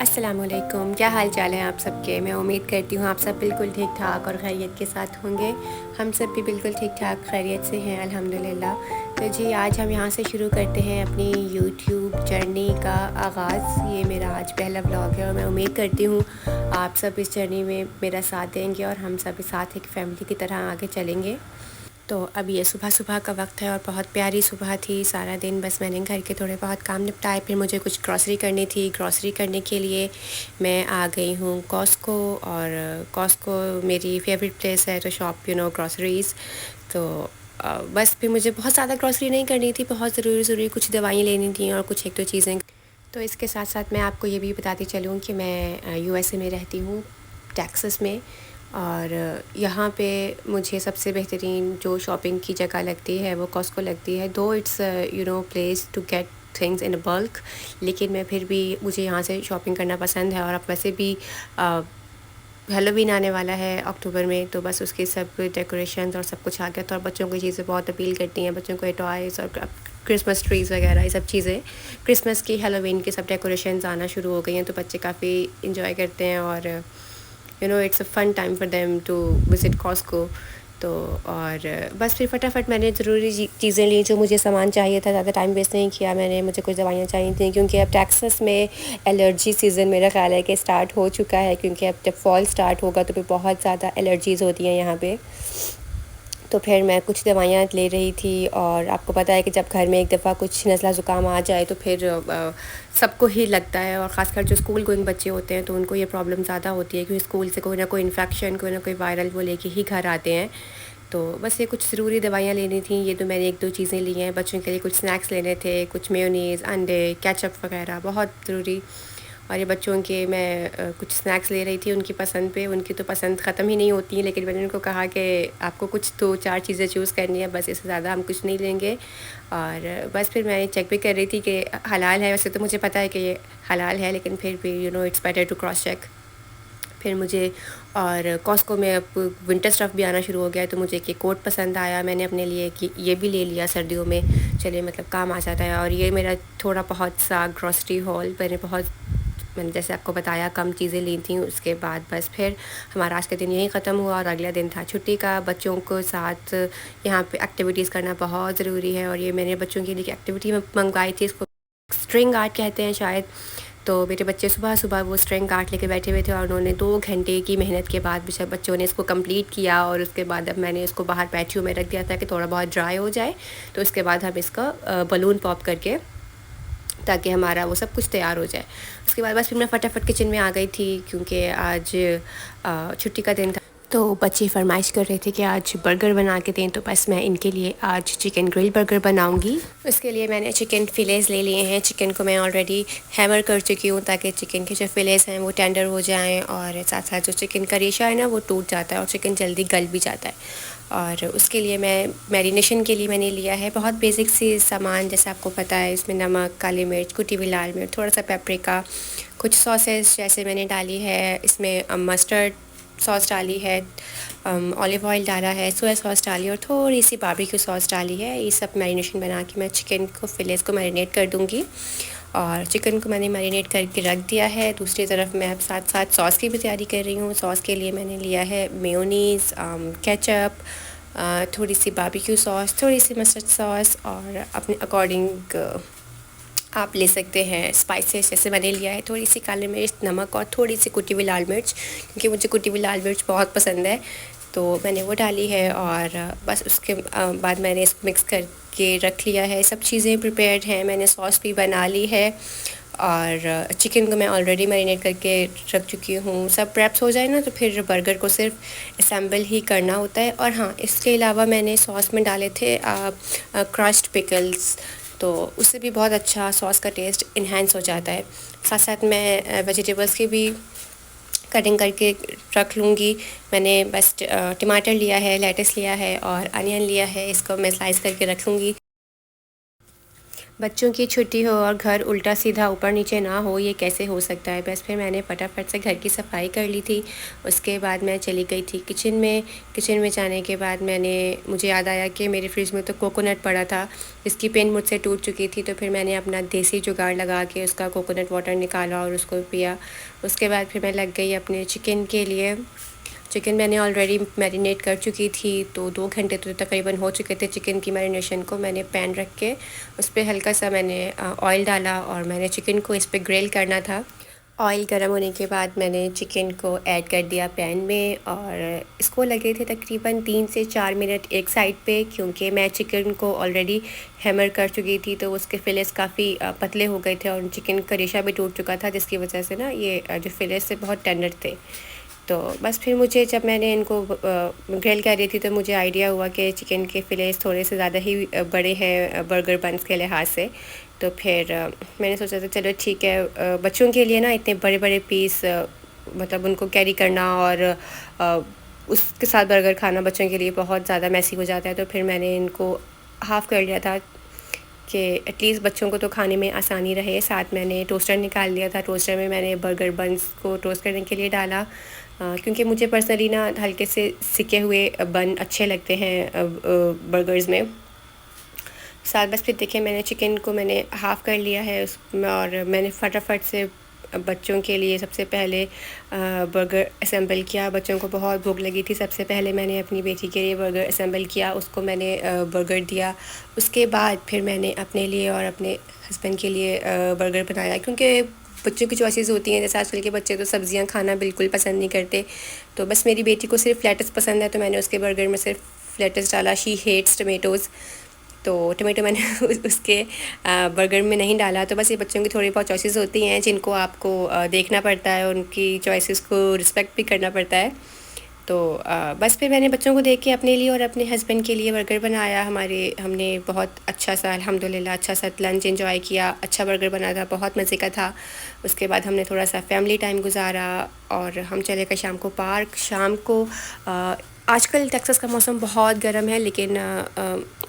अस्सलामुअलैकुम, क्या हाल चाल है आप सबके। मैं उम्मीद करती हूँ आप सब बिल्कुल ठीक ठाक और खैरियत के साथ होंगे। हम सब भी बिल्कुल ठीक ठाक खैरियत से हैं अल्हम्दुलिल्लाह। तो जी आज हम यहाँ से शुरू करते हैं अपनी यूट्यूब जर्नी का आगाज़। ये मेरा आज पहला व्लॉग है और मैं उम्मीद करती हूँ आप सब इस जर्नी में मेरा साथ देंगे और हम सब साथ एक फ़ैमिली की तरह आगे चलेंगे। तो अब ये सुबह सुबह का वक्त है और बहुत प्यारी सुबह थी। सारा दिन बस मैंने घर के थोड़े बहुत काम निपटाए, फिर मुझे कुछ ग्रॉसरी करनी थी। ग्रॉसरी करने के लिए मैं आ गई हूँ कॉस्को, और कॉस्को मेरी फेवरेट प्लेस है तो शॉप ग्रॉसरीज़। तो बस फिर मुझे बहुत ज़्यादा ग्रॉसरी नहीं करनी थी, बहुत ज़रूरी कुछ दवाइयाँ लेनी थी और कुछ एक दो चीज़ें। तो इसके साथ साथ मैं आपको ये भी बताती चलूँ कि मैं यूएसए में रहती हूँ, टेक्सास में। और यहाँ पे मुझे सबसे बेहतरीन जो शॉपिंग की जगह लगती है वो कॉस्को लगती है। Though it's place to get things in bulk, लेकिन मैं फिर भी मुझे यहाँ से शॉपिंग करना पसंद है। और अब वैसे भी हेलोवीन आने वाला है अक्टूबर में, तो बस उसके सब डेकोरेशंस और सब कुछ आ गया। तो और बच्चों की चीज़ें बहुत अपील करती हैं, बच्चों को टॉयज़ और क्रिसमस ट्रीज़ वगैरह ये सब चीज़ें, क्रिसमस की हेलोवीन की सब डेकोरेशंस आना शुरू हो गई हैं। तो बच्चे काफ़ी इंजॉय करते हैं और it's a fun time for them to visit Costco. तो और बस फिर फटाफट मैंने ज़रूरी चीज़ें ली जो मुझे सामान चाहिए था, ज़्यादा टाइम वेस्ट नहीं किया मैंने। मुझे कुछ दवाइयाँ चाहिए थी क्योंकि अब टेक्सास में एलर्जी सीज़न मेरा ख़्याल है कि स्टार्ट हो चुका है, क्योंकि अब जब फॉल स्टार्ट होगा तो फिर बहुत ज़्यादा एलर्जीज़ होती हैं यहाँ पे। तो फिर मैं कुछ दवाइयाँ ले रही थी, और आपको पता है कि जब घर में एक दफ़ा कुछ नज़ला ज़ुकाम आ जाए तो फिर सबको ही लगता है, और ख़ासकर जो स्कूल गोइंग बच्चे होते हैं तो उनको ये प्रॉब्लम ज़्यादा होती है, क्योंकि स्कूल से कोई ना कोई इन्फेक्शन, कोई ना कोई वायरल वो लेके ही घर आते हैं। तो बस ये कुछ ज़रूरी दवाइयाँ लेनी थी, ये तो मैंने एक दो चीज़ें ली हैं। बच्चों के लिए कुछ स्नैक्स लेने थे, कुछ मेयोनीज़, अंडे, केचप वगैरह, बहुत ज़रूरी। और ये बच्चों के मैं कुछ स्नैक्स ले रही थी उनकी पसंद पे। उनकी तो पसंद ख़त्म ही नहीं होती, लेकिन मैंने उनको कहा कि आपको कुछ दो चार चीज़ें चूज़ करनी है, बस इससे ज़्यादा हम कुछ नहीं लेंगे। और बस फिर मैं चेक भी कर रही थी कि हलाल है। वैसे तो मुझे पता है कि ये हलाल है, लेकिन फिर भी it's better to cross check. फिर मुझे और कॉस्को में अब विंटर स्टफ़ भी आना शुरू हो गया है, तो मुझे एक कोट पसंद आया, मैंने अपने लिए कि ये भी ले लिया सर्दियों में, चलिए मतलब काम आ जाता है। और ये मेरा थोड़ा बहुत सा ग्रॉसरी हॉल, मैंने जैसे आपको बताया कम चीज़ें ली थी। उसके बाद बस फिर हमारा आज का दिन यहीं ख़त्म हुआ और अगला दिन था छुट्टी का। बच्चों को साथ यहाँ पे एक्टिविटीज़ करना बहुत ज़रूरी है, और ये मैंने बच्चों के लिए एक्टिविटी में मंगवाई थी, इसको स्ट्रिंग आर्ट कहते हैं शायद। तो मेरे बच्चे सुबह सुबह वो स्ट्रिंग आर्ट लेके बैठे हुए थे, और उन्होंने 2 घंटे की मेहनत के बाद बच्चों ने इसको कंप्लीट किया। और उसके बाद अब मैंने इसको बाहर पैटियो में रख दिया था कि थोड़ा बहुत ड्राई हो जाए, तो उसके बाद हम इसका बलून पॉप करके, ताकि हमारा वो सब कुछ तैयार हो जाए। उसके बाद बस फिर मैं फटाफट किचन में आ गई थी, क्योंकि आज छुट्टी का दिन था। तो बच्चे फरमाइश कर रहे थे कि आज बर्गर बना के दें, तो बस मैं इनके लिए आज चिकन ग्रिल बर्गर बनाऊंगी। उसके लिए मैंने चिकन फिलेस ले लिए हैं। चिकन को मैं ऑलरेडी हैमर कर चुकी हूँ, ताकि चिकन के जो फिलेस हैं वो टेंडर हो जाएं, और साथ साथ जो चिकन का रेशा है ना वो टूट जाता है और चिकन जल्दी गल भी जाता है। और उसके लिए मैं मैरिनेशन के लिए मैंने लिया है बहुत बेसिक सी सामान, जैसे आपको पता है इसमें नमक, काली मिर्च, कुटी हुई लाल मिर्च, थोड़ा सा पेपरिका, कुछ सॉसेस जैसे मैंने डाली है, इसमें मस्टर्ड सॉस डाली है, ऑलिव ऑयल डाला है, सोया सॉस डाली और थोड़ी सी बारबेक्यू सॉस डाली है। ये सब मैरिनेशन बना के मैं चिकन को फिलेस को मैरिनेट कर दूँगी। और चिकन को मैंने मैरिनेट करके रख दिया है। दूसरी तरफ मैं अब साथ साथ सॉस की भी तैयारी कर रही हूँ। सॉस के लिए मैंने लिया है मेयोनीज़, केचप, थोड़ी सी बारबेक्यू सॉस, थोड़ी सी मस्टर्ड सॉस, और अपने अकॉर्डिंग आप ले सकते हैं स्पाइसेस। जैसे मैंने लिया है थोड़ी सी काली मिर्च, नमक और थोड़ी सी कुटी हुई लाल मिर्च, क्योंकि मुझे कुटी हुई लाल मिर्च बहुत पसंद है, तो मैंने वो डाली है। और बस उसके बाद मैंने इसको मिक्स करके रख लिया है। सब चीज़ें प्रिपेयर्ड हैं, मैंने सॉस भी बना ली है, और चिकन को मैं ऑलरेडी मैरिनेट करके रख चुकी हूँ। सब प्रेप्स हो जाए ना तो फिर बर्गर को सिर्फ असेंबल ही करना होता है। और हाँ, इसके अलावा मैंने सॉस में डाले थे क्रश्ड पिकल्स, तो उससे भी बहुत अच्छा सॉस का टेस्ट इन्हेंस हो जाता है। साथ साथ मैं वेजिटेबल्स की भी कटिंग करके रख लूँगी। मैंने बस टमाटर लिया है, लेटस लिया है और अनियन लिया है, इसको मैं स्लाइस करके रख लूँगी। बच्चों की छुट्टी हो और घर उल्टा सीधा ऊपर नीचे ना हो, ये कैसे हो सकता है। बस फिर मैंने फटाफट से घर की सफाई कर ली थी। उसके बाद मैं चली गई थी किचन में। किचन में जाने के बाद मुझे याद आया कि मेरे फ्रिज में तो कोकोनट पड़ा था, जिसकी पिन मुझसे टूट चुकी थी। तो फिर मैंने अपना देसी जुगाड़ लगा के उसका कोकोनट वाटर निकाला और उसको पिया। उसके बाद फिर मैं लग गई अपने चिकन के लिए। चिकन मैंने ऑलरेडी मैरिनेट कर चुकी थी, तो 2 घंटे तो तकरीबन हो चुके थे चिकन की मैरिनेशन को। मैंने पैन रख के उस पर हल्का सा मैंने ऑयल डाला और मैंने चिकन को इस पर ग्रिल करना था। ऑयल गर्म होने के बाद मैंने चिकन को ऐड कर दिया पैन में और इसको लगे थे तकरीबन 3 से 4 मिनट एक साइड पे, क्योंकि मैं चिकन को ऑलरेडी हैमर कर चुकी थी तो उसके फिलेस काफ़ी पतले हो गए थे और चिकन का रेशा भी टूट चुका था, जिसकी वजह से ना ये जो फिलेस थे बहुत टेंडर थे। तो बस फिर मुझे जब मैंने इनको ग्रिल कर रही थी तो मुझे आइडिया हुआ कि चिकन के फिलेस थोड़े से ज़्यादा ही बड़े हैं बर्गर बन्स के लिहाज से। तो फिर मैंने सोचा था चलो ठीक है, बच्चों के लिए ना इतने बड़े बड़े पीस मतलब उनको कैरी करना और उसके साथ बर्गर खाना बच्चों के लिए बहुत ज़्यादा मैसी हो जाता है। तो फिर मैंने इनको हाफ़ कर लिया था कि एटलीस्ट बच्चों को तो खाने में आसानी रहे। साथ मैंने टोस्टर निकाल लिया था, टोस्टर में मैंने बर्गर बन्स को टोस्ट करने के लिए डाला, क्योंकि मुझे पर्सनली ना हल्के से सिके हुए बन अच्छे लगते हैं बर्गर्स में। साथ बस फिर देखिए मैंने चिकन को मैंने हाफ़ कर लिया है उसमें और मैंने फटाफट से बच्चों के लिए सबसे पहले बर्गर असेंबल किया। बच्चों को बहुत भूख लगी थी। सबसे पहले मैंने अपनी बेटी के लिए बर्गर असेंबल किया, उसको मैंने बर्गर दिया। उसके बाद फिर मैंने अपने लिए और अपने हस्बैंड के लिए बर्गर बनाया, क्योंकि बच्चों की चॉइसेस होती हैं। जैसे आजकल के बच्चे तो सब्ज़ियां खाना बिल्कुल पसंद नहीं करते, तो बस मेरी बेटी को सिर्फ लेटस पसंद है, तो मैंने उसके बर्गर में सिर्फ लेटस डाला। शी हेट्स टमेटोज़, तो टमेटो मैंने उसके बर्गर में नहीं डाला। तो बस ये बच्चों की थोड़ी बहुत चॉइसेस होती हैं जिनको आपको देखना पड़ता है, उनकी चॉइसेस को रिस्पेक्ट भी करना पड़ता है। तो बस फिर मैंने बच्चों को देख के अपने लिए और अपने हस्बैंड के लिए बर्गर बनाया। हमने बहुत अच्छा सा अल्हम्दुलिल्लाह अच्छा सा लंच एंजॉय किया। अच्छा बर्गर बना था, बहुत मज़े का था। उसके बाद हमने थोड़ा सा फैमिली टाइम गुजारा और हम चले गए शाम को पार्क। शाम को आजकल टेक्सास का मौसम बहुत गर्म है, लेकिन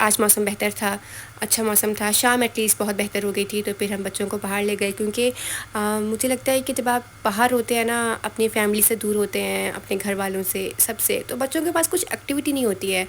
आज मौसम बेहतर था, अच्छा मौसम था। शाम एटलीस्ट बहुत बेहतर हो गई थी, तो फिर हम बच्चों को बाहर ले गए, क्योंकि मुझे लगता है कि जब आप बाहर होते हैं ना, अपनी फैमिली से दूर होते हैं, अपने घर वालों से, सबसे, तो बच्चों के पास कुछ एक्टिविटी नहीं होती है।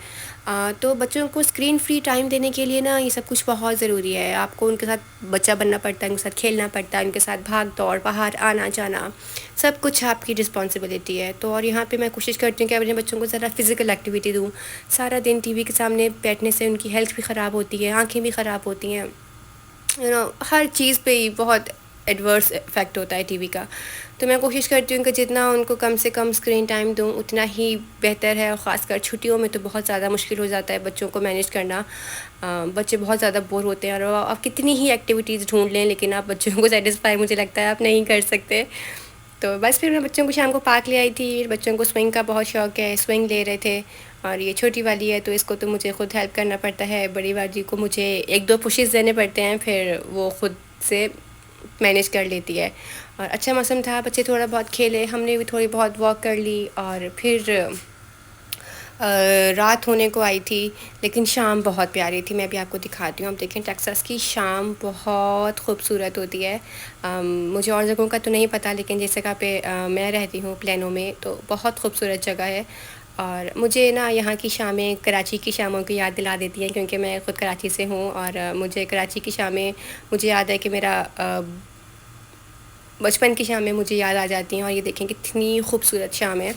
तो बच्चों को स्क्रीन फ्री टाइम देने के लिए ना ये सब कुछ बहुत ज़रूरी है। आपको उनके साथ बच्चा बनना पड़ता है, उनके साथ खेलना पड़ता है, उनके साथ भाग दौड़, बाहर आना जाना, सब कुछ आपकी रिस्पॉन्सिबिलिटी है। तो और यहाँ पे मैं कोशिश करती हूँ कि अपने बच्चों को ज़रा फ़िज़िकल एक्टिविटी दूँ। सारा दिन टीवी के सामने बैठने से उनकी हेल्थ भी ख़राब होती है, आँखें भी ख़राब होती हैं, हर चीज़ पे ही बहुत एडवर्स इफ़ेक्ट होता है टीवी का। तो मैं कोशिश करती हूँ कि जितना उनको कम से कम स्क्रीन टाइम दूँ उतना ही बेहतर है, और ख़ासकर छुट्टियों में तो बहुत ज़्यादा मुश्किल हो जाता है बच्चों को मैनेज करना। बच्चे बहुत ज़्यादा बोर होते हैं, और आप कितनी ही एक्टिविटीज़ ढूँढ लें, लेकिन आप बच्चों को सैटिस्फाई मुझे लगता है आप नहीं कर सकते। तो बस फिर मैं बच्चों को शाम को पार्क ले आई थी। बच्चों को स्विंग का बहुत शौक़ है, स्विंग ले रहे थे, और ये छोटी वाली है तो इसको तो मुझे ख़ुद हेल्प करना पड़ता है। बड़ी वाली को मुझे 1-2 पुशेस देने पड़ते हैं, फिर वो ख़ुद से मैनेज कर लेती है। और अच्छा मौसम था, बच्चे थोड़ा बहुत खेले, हमने भी थोड़ी बहुत वॉक कर ली, और फिर रात होने को आई थी, लेकिन शाम बहुत प्यारी थी। मैं भी आपको दिखाती हूँ। आप देखें टेक्सास की शाम बहुत खूबसूरत होती है। मुझे और जगहों का तो नहीं पता, लेकिन जिस जगह पे मैं रहती हूँ प्लेनो में, तो बहुत खूबसूरत जगह है। और मुझे ना यहाँ की शामें कराची की शामों की याद दिला देती हैं, क्योंकि मैं ख़ुद कराची से हूँ, और मुझे कराची की शामें, मुझे याद है कि मेरा बचपन की शामें मुझे याद आ जाती हैं। और ये देखें कितनी खूबसूरत शाम है।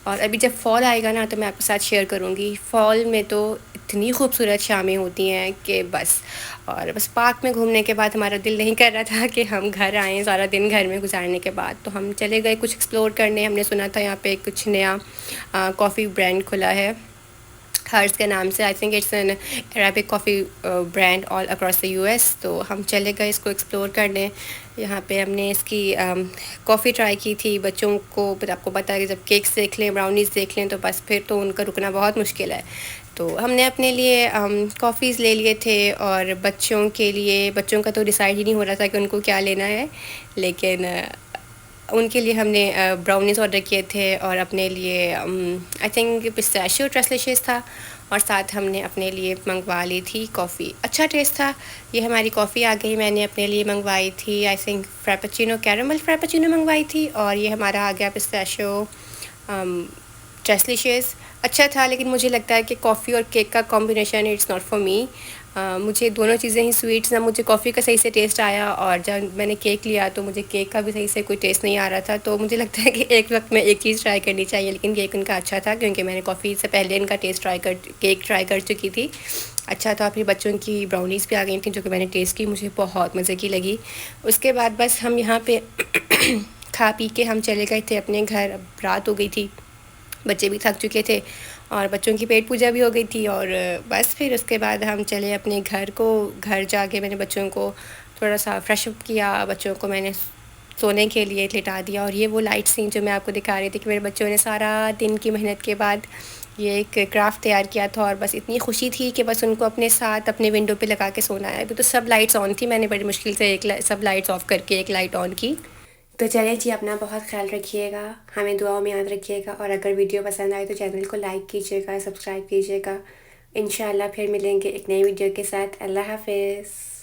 और अभी जब फ़ॉल आएगा ना, तो मैं आपके साथ शेयर करूँगी। फ़ॉल में तो इतनी खूबसूरत शामें होती हैं कि बस। और बस पार्क में घूमने के बाद हमारा दिल नहीं कर रहा था कि हम घर आएँ, सारा दिन घर में गुजारने के बाद, तो हम चले गए कुछ एक्सप्लोर करने। हमने सुना था यहाँ पे कुछ नया कॉफ़ी ब्रांड खुला है, हर्स के नाम से। I think it's an Arabic coffee brand all across the US. तो हम चले गए इसको एक्सप्लोर करने। यहाँ पे हमने इसकी कॉफ़ी ट्राई की थी। बच्चों को आपको पता है कि जब केक्स देख लें, ब्राउनीज़ देख लें, तो बस फिर तो उनका रुकना बहुत मुश्किल है। तो हमने अपने लिए कॉफ़ीज़ ले लिए थे, और बच्चों के लिए, बच्चों का तो डिसाइड ही नहीं हो रहा था कि उनको क्या लेना है, लेकिन उनके लिए हमने ब्राउनीज़ ऑर्डर किए थे और अपने लिए आई थिंक पिस्ताशियो ट्रेसलिशियस था, और साथ हमने अपने लिए मंगवा ली थी कॉफ़ी। अच्छा टेस्ट था। ये हमारी कॉफ़ी आ गई, मैंने अपने लिए मंगवाई थी I think frappuccino, caramel frappuccino मंगवाई थी, और ये हमारा आ गया पिस्ताशियो ट्रेसलिशियस। अच्छा था, लेकिन मुझे लगता है कि कॉफ़ी और केक का combination it's not for me. मुझे दोनों चीज़ें ही स्वीट्स ना, मुझे कॉफ़ी का सही से टेस्ट आया, और जब मैंने केक लिया तो मुझे केक का भी सही से कोई टेस्ट नहीं आ रहा था। तो मुझे लगता है कि एक वक्त में एक चीज़ ट्राई करनी चाहिए, लेकिन केक उनका अच्छा था क्योंकि मैंने कॉफ़ी से पहले इनका केक ट्राई कर चुकी थी। अच्छा था। फिर बच्चों की ब्राउनीज़ भी आ गई थी जो कि मैंने टेस्ट की, मुझे बहुत मज़े की लगी। उसके बाद बस हम यहाँ पे खा पी के हम चले गए थे अपने घर। अब रात हो गई थी, बच्चे भी थक चुके थे, और बच्चों की पेट पूजा भी हो गई थी, और बस फिर उसके बाद हम चले अपने घर जाके मैंने बच्चों को थोड़ा सा फ्रेश अप किया, बच्चों को मैंने सोने के लिए लिटा दिया। और ये वो लाइट्स थी जो मैं आपको दिखा रही थी कि मेरे बच्चों ने सारा दिन की मेहनत के बाद ये एक क्राफ्ट तैयार किया था, और बस इतनी खुशी थी कि बस उनको अपने साथ अपने विंडो पे लगा के सोना है। अभी तो सब लाइट्स ऑन थी, मैंने बड़ी मुश्किल से सब लाइट्स ऑफ़ करके एक लाइट ऑन की। तो चलिए जी, अपना बहुत ख्याल रखिएगा, हमें दुआओं में याद रखिएगा, और अगर वीडियो पसंद आए तो चैनल को लाइक कीजिएगा, सब्सक्राइब कीजिएगा। इंशाल्लाह फिर मिलेंगे एक नई वीडियो के साथ। अल्लाह हाफ़िज़।